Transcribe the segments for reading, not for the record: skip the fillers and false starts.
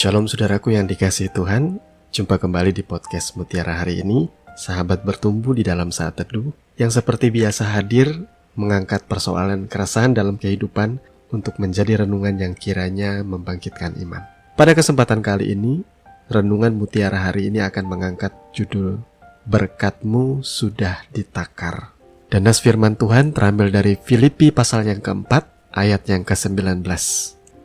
Shalom saudaraku yang dikasihi Tuhan. Jumpa kembali di podcast Mutiara hari ini. Sahabat bertumbuh di dalam saat teduh yang seperti biasa hadir mengangkat persoalan keresahan dalam kehidupan untuk menjadi renungan yang kiranya membangkitkan iman. Pada kesempatan kali ini, renungan Mutiara hari ini akan mengangkat judul Berkat-Mu Sudah Ditakar. Dan nas firman Tuhan terambil dari Filipi pasal yang keempat ayat yang ke-19.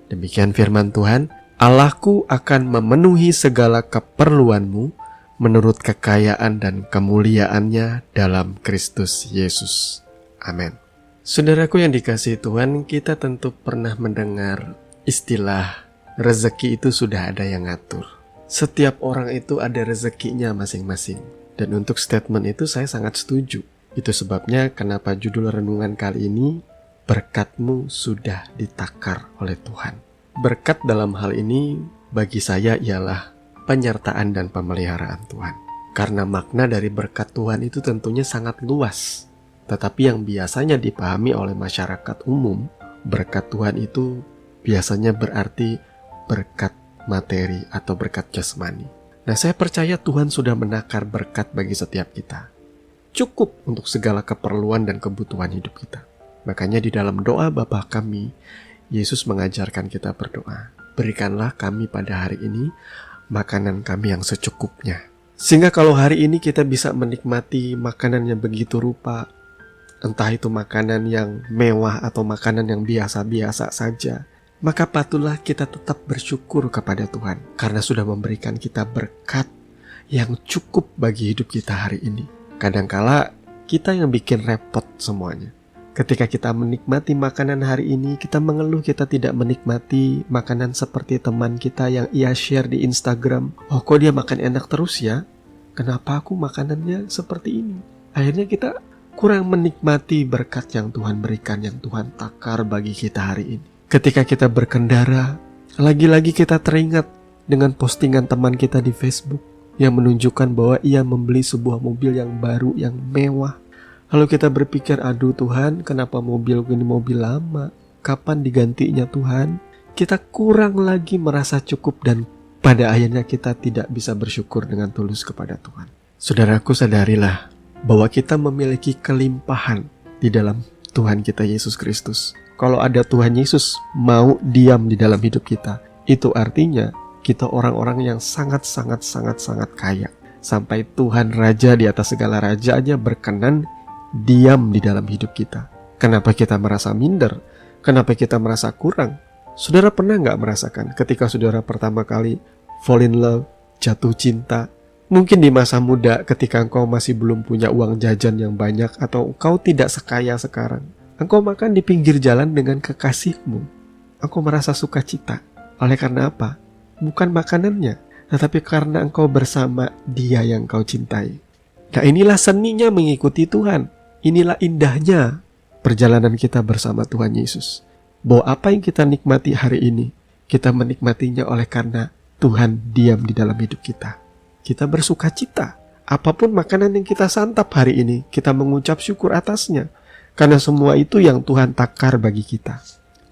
Demikian firman Tuhan, Allahku akan memenuhi segala keperluanmu menurut kekayaan dan kemuliaannya dalam Kristus Yesus. Amin. Saudaraku yang dikasihi Tuhan, kita tentu pernah mendengar istilah rezeki itu sudah ada yang ngatur. Setiap orang itu ada rezekinya masing-masing. Dan untuk statement itu saya sangat setuju. Itu sebabnya kenapa judul renungan kali ini, Berkat-Mu Sudah Ditakar oleh Tuhan. Berkat dalam hal ini bagi saya ialah penyertaan dan pemeliharaan Tuhan. Karena makna dari berkat Tuhan itu tentunya sangat luas. Tetapi yang biasanya dipahami oleh masyarakat umum, berkat Tuhan itu biasanya berarti berkat materi atau berkat jasmani. Nah, saya percaya Tuhan sudah menakar berkat bagi setiap kita. Cukup untuk segala keperluan dan kebutuhan hidup kita. Makanya di dalam doa Bapa kami, Yesus mengajarkan kita berdoa. Berikanlah kami pada hari ini makanan kami yang secukupnya. Sehingga kalau hari ini kita bisa menikmati makanan yang begitu rupa, entah itu makanan yang mewah atau makanan yang biasa-biasa saja, maka patutlah kita tetap bersyukur kepada Tuhan. Karena sudah memberikan kita berkat yang cukup bagi hidup kita hari ini. Kadangkala kita yang bikin repot semuanya. Ketika kita menikmati makanan hari ini, kita mengeluh kita tidak menikmati makanan seperti teman kita yang ia share di Instagram. Oh, kok dia makan enak terus ya? Kenapa aku makanannya seperti ini? Akhirnya kita kurang menikmati berkat yang Tuhan berikan, yang Tuhan takar bagi kita hari ini. Ketika kita berkendara, lagi-lagi kita teringat dengan postingan teman kita di Facebook yang menunjukkan bahwa ia membeli sebuah mobil yang baru, yang mewah. Lalu kita berpikir, aduh Tuhan, kenapa mobil ini mobil lama? Kapan digantinya Tuhan? Kita kurang lagi merasa cukup dan pada akhirnya kita tidak bisa bersyukur dengan tulus kepada Tuhan. Saudaraku, sadarilah bahwa kita memiliki kelimpahan di dalam Tuhan kita Yesus Kristus. Kalau ada Tuhan Yesus mau diam di dalam hidup kita, itu artinya kita orang-orang yang sangat kaya. Sampai Tuhan Raja di atas segala raja aja berkenan diam di dalam hidup kita. Kenapa kita merasa minder? Kenapa kita merasa kurang? Saudara pernah gak merasakan ketika saudara pertama kali fall in love, jatuh cinta? Mungkin di masa muda ketika engkau masih belum punya uang jajan yang banyak atau engkau tidak sekaya sekarang. Engkau makan di pinggir jalan dengan kekasihmu. Engkau merasa sukacita. Oleh karena apa? Bukan makanannya, tetapi karena engkau bersama Dia yang kau cintai. Nah, inilah seninya mengikuti Tuhan. Inilah indahnya perjalanan kita bersama Tuhan Yesus. Bahwa apa yang kita nikmati hari ini, kita menikmatinya oleh karena Tuhan diam di dalam hidup kita. Kita bersukacita. Apapun makanan yang kita santap hari ini, kita mengucap syukur atasnya. Karena semua itu yang Tuhan takar bagi kita.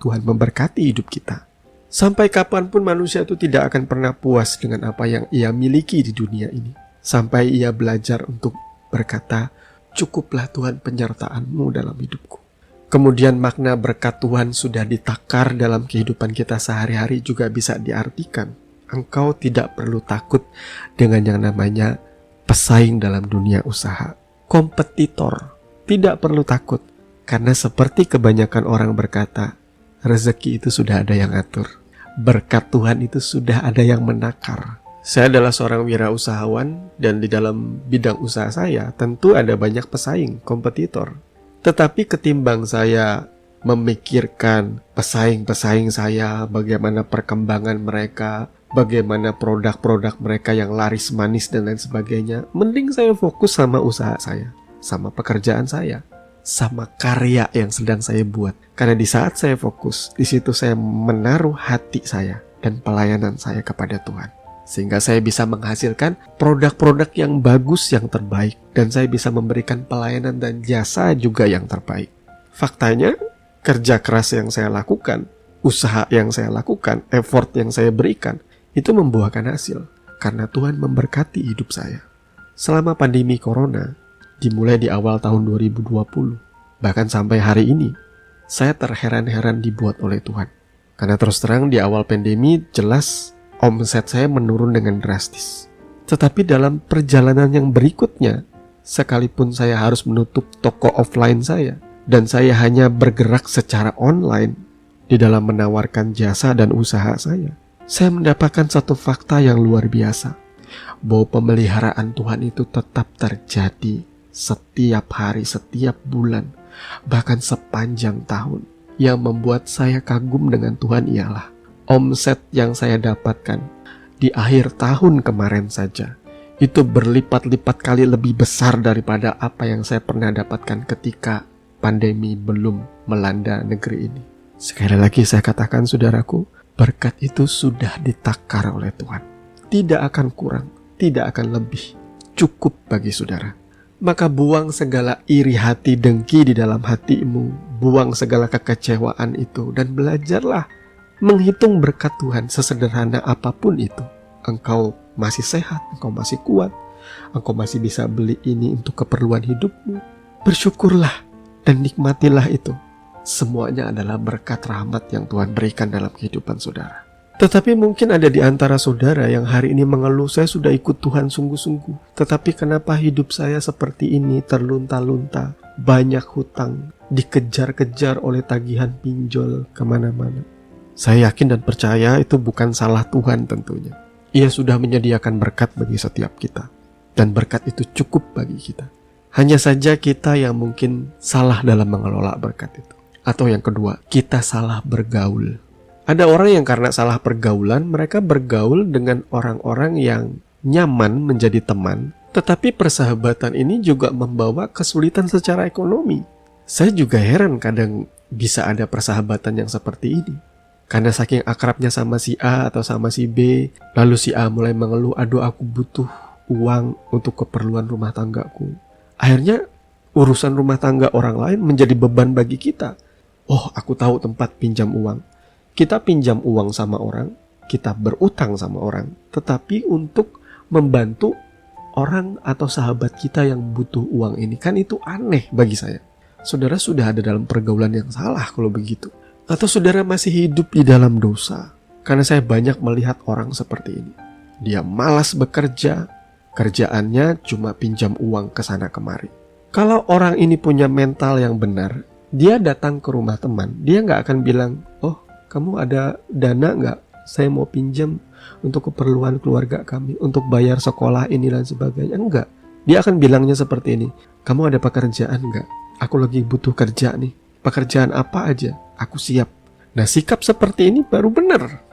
Tuhan memberkati hidup kita. Sampai kapanpun manusia itu tidak akan pernah puas dengan apa yang ia miliki di dunia ini. Sampai ia belajar untuk berkata, cukuplah Tuhan penyertaan-Mu dalam hidupku. Kemudian makna berkat Tuhan sudah ditakar dalam kehidupan kita sehari-hari juga bisa diartikan. Engkau tidak perlu takut dengan yang namanya pesaing dalam dunia usaha. Kompetitor. Tidak perlu takut. Karena seperti kebanyakan orang berkata, rezeki itu sudah ada yang atur. Berkat Tuhan itu sudah ada yang menakar. Saya adalah seorang wirausahawan dan di dalam bidang usaha saya tentu ada banyak pesaing, kompetitor. Tetapi ketimbang saya memikirkan pesaing-pesaing saya, bagaimana perkembangan mereka, bagaimana produk-produk mereka yang laris manis dan lain sebagainya, mending saya fokus sama usaha saya, sama pekerjaan saya, sama karya yang sedang saya buat. Karena di saat saya fokus, di situ saya menaruh hati saya dan pelayanan saya kepada Tuhan. Sehingga saya bisa menghasilkan produk-produk yang bagus, yang terbaik. Dan saya bisa memberikan pelayanan dan jasa juga yang terbaik. Faktanya, kerja keras yang saya lakukan, usaha yang saya lakukan, effort yang saya berikan, itu membuahkan hasil karena Tuhan memberkati hidup saya. Selama pandemi corona, dimulai di awal tahun 2020, bahkan sampai hari ini, saya terheran-heran dibuat oleh Tuhan. Karena terus terang di awal pandemi jelas omset saya menurun dengan drastis. Tetapi dalam perjalanan yang berikutnya, sekalipun saya harus menutup toko offline saya, dan saya hanya bergerak secara online di dalam menawarkan jasa dan usaha saya mendapatkan satu fakta yang luar biasa, bahwa pemeliharaan Tuhan itu tetap terjadi setiap hari, setiap bulan, bahkan sepanjang tahun. Yang membuat saya kagum dengan Tuhan ialah omset yang saya dapatkan di akhir tahun kemarin saja itu berlipat-lipat kali lebih besar daripada apa yang saya pernah dapatkan ketika pandemi belum melanda negeri ini. Sekali lagi saya katakan saudaraku, berkat itu sudah ditakar oleh Tuhan. Tidak akan kurang, tidak akan lebih. Cukup bagi saudara. Maka buang segala iri hati dengki di dalam hatimu. Buang segala kekecewaan itu dan belajarlah menghitung berkat Tuhan sesederhana apapun itu. Engkau masih sehat, engkau masih kuat, engkau masih bisa beli ini untuk keperluan hidupmu. Bersyukurlah dan nikmatilah itu. Semuanya adalah berkat rahmat yang Tuhan berikan dalam kehidupan saudara. Tetapi mungkin ada di antara saudara yang hari ini mengeluh, saya sudah ikut Tuhan sungguh-sungguh, tetapi kenapa hidup saya seperti ini, terlunta-lunta, banyak hutang, dikejar-kejar oleh tagihan pinjol kemana-mana. Saya yakin dan percaya itu bukan salah Tuhan tentunya. Ia sudah menyediakan berkat bagi setiap kita. Dan berkat itu cukup bagi kita. Hanya saja kita yang mungkin salah dalam mengelola berkat itu. Atau yang kedua, kita salah bergaul. Ada orang yang karena salah pergaulan, mereka bergaul dengan orang-orang yang nyaman menjadi teman. Tetapi persahabatan ini juga membawa kesulitan secara ekonomi. Saya juga heran kadang bisa ada persahabatan yang seperti ini. Karena saking akrabnya sama si A atau sama si B, lalu si A mulai mengeluh, aduh aku butuh uang untuk keperluan rumah tanggaku. Akhirnya urusan rumah tangga orang lain menjadi beban bagi kita. Oh, aku tahu tempat pinjam uang. Kita pinjam uang sama orang, kita berutang sama orang, tetapi untuk membantu orang atau sahabat kita yang butuh uang ini, kan itu aneh bagi saya. Saudara sudah ada dalam pergaulan yang salah kalau begitu. Atau saudara masih hidup di dalam dosa. Karena saya banyak melihat orang seperti ini. Dia malas bekerja, kerjaannya cuma pinjam uang ke sana kemari. Kalau orang ini punya mental yang benar, dia datang ke rumah teman, dia nggak akan bilang, oh kamu ada dana nggak? Saya mau pinjam untuk keperluan keluarga kami, untuk bayar sekolah ini dan sebagainya. Enggak. Dia akan bilangnya seperti ini, kamu ada pekerjaan nggak? Aku lagi butuh kerja nih. Pekerjaan apa aja, aku siap. Nah, sikap seperti ini baru benar.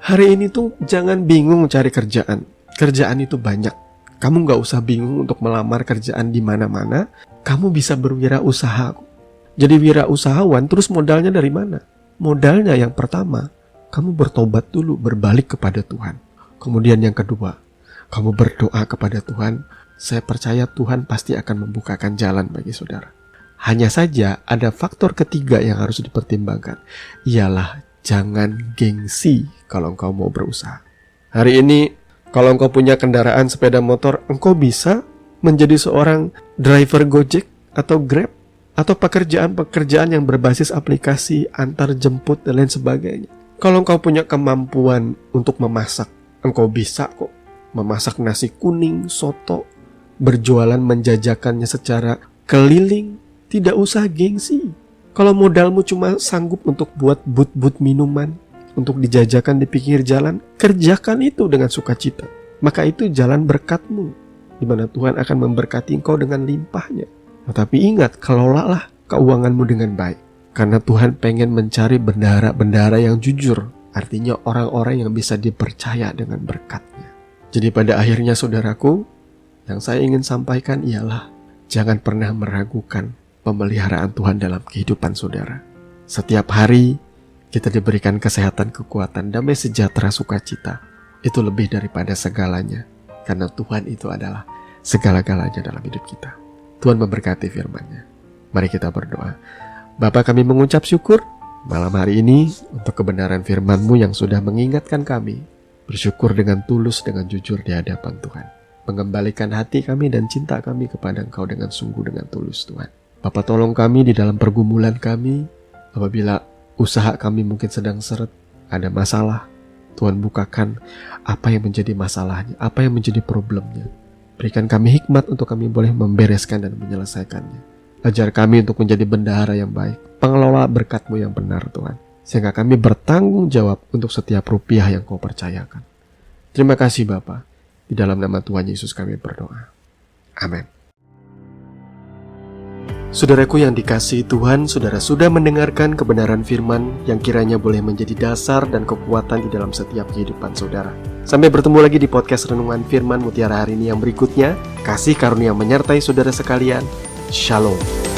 Hari ini tuh jangan bingung cari kerjaan. Kerjaan itu banyak. Kamu gak usah bingung untuk melamar kerjaan di mana-mana. Kamu bisa berwirausaha. Jadi wirausahawan, terus modalnya dari mana? Modalnya yang pertama, kamu bertobat dulu, berbalik kepada Tuhan. Kemudian yang kedua, kamu berdoa kepada Tuhan. Saya percaya Tuhan pasti akan membukakan jalan bagi saudara. Hanya saja ada faktor ketiga yang harus dipertimbangkan. Ialah jangan gengsi kalau engkau mau berusaha. Hari ini kalau engkau punya kendaraan sepeda motor, engkau bisa menjadi seorang driver Gojek atau Grab. Atau pekerjaan-pekerjaan yang berbasis aplikasi antar jemput dan lain sebagainya. Kalau engkau punya kemampuan untuk memasak, engkau bisa kok memasak nasi kuning, soto, berjualan menjajakannya secara keliling. Tidak usah gengsi. Kalau modalmu cuma sanggup untuk buat but-but minuman, untuk dijajakan di pinggir jalan, kerjakan itu dengan sukacita. Maka itu jalan berkatmu, di mana Tuhan akan memberkati engkau dengan limpahnya. Tetapi ingat, kelolalah keuanganmu dengan baik. Karena Tuhan pengen mencari bendahara-bendahara yang jujur. Artinya orang-orang yang bisa dipercaya dengan berkatnya. Jadi pada akhirnya saudaraku, yang saya ingin sampaikan ialah jangan pernah meragukan pemeliharaan Tuhan dalam kehidupan saudara. Setiap hari kita diberikan kesehatan, kekuatan, damai sejahtera, sukacita. Itu lebih daripada segalanya. Karena Tuhan itu adalah segala-galanya dalam hidup kita. Tuhan memberkati firman-Nya. Mari kita berdoa. Bapa, kami mengucap syukur malam hari ini untuk kebenaran firman-Mu yang sudah mengingatkan kami bersyukur dengan tulus, dengan jujur di hadapan Tuhan. Mengembalikan hati kami dan cinta kami kepada Engkau dengan sungguh, dengan tulus Tuhan. Bapa, tolong kami di dalam pergumulan kami, apabila usaha kami mungkin sedang seret, ada masalah. Tuhan, bukakan apa yang menjadi masalahnya, apa yang menjadi problemnya. Berikan kami hikmat untuk kami boleh membereskan dan menyelesaikannya. Ajar kami untuk menjadi bendahara yang baik, pengelola berkat-Mu yang benar Tuhan, sehingga kami bertanggung jawab untuk setiap rupiah yang Kau percayakan. Terima kasih Bapa. Di dalam nama Tuhan Yesus kami berdoa. Amin. Saudaraku yang dikasihi Tuhan, saudara sudah mendengarkan kebenaran firman yang kiranya boleh menjadi dasar dan kekuatan di dalam setiap kehidupan saudara. Sampai bertemu lagi di podcast Renungan Firman Mutiara hari ini yang berikutnya. Kasih karunia menyertai saudara sekalian. Shalom.